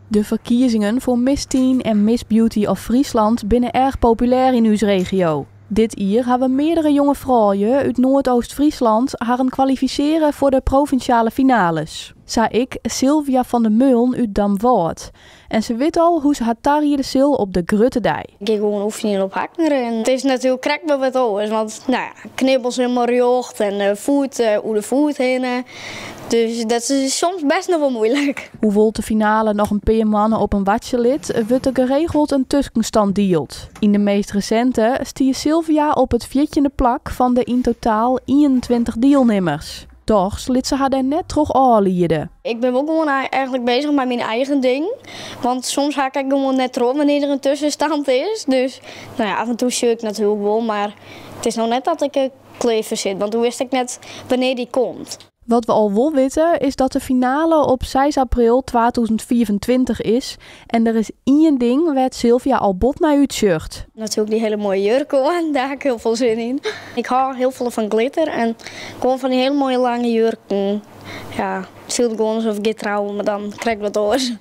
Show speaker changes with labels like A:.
A: De verkiezingen voor Miss Teen en Miss Beauty of Friesland binnen erg populair in uw regio. Dit jaar hebben meerdere jonge vrouwen uit Noordoost-Friesland haar kwalificeren voor de provinciale finales. Zei ik Sylvia van der Meulen uit Damwoord. En ze weet al hoe ze haar tarje de sil op de grutte dij.
B: Ik ga gewoon oefenen op hakken. En het is natuurlijk krek bij wat ouders, want knibbels in mariocht en voet, hoe de voet heen. Dus dat is soms best nog wel moeilijk.
A: Hoewel de finale nog een paar mannen op een watje lid, wordt er geregeld een tussenstand deeld. In de meest recente stier Sylvia op het 14e plak van de in totaal 21 deelnemers. Toch slit ze haar daar net terug aanlieden.
B: Ik ben ook gewoon eigenlijk bezig met mijn eigen ding. Want soms ga ik gewoon net erop wanneer er een tussenstand is. Dus af en toe zie ik natuurlijk wel, maar het is nog net dat ik klever zit. Want toen wist ik net wanneer die komt.
A: Wat we al wel weten is dat de finale op 6 april 2024 is. En er is één ding waar Sylvia al bot naar uitshirt.
B: Natuurlijk die hele mooie jurken aan, daar heb ik heel veel zin in. Ik hou heel veel van glitter en gewoon van die hele mooie lange jurken. Ja, het ziet gewoon alsof ik ga trouwen, maar dan krijg ik wat oors.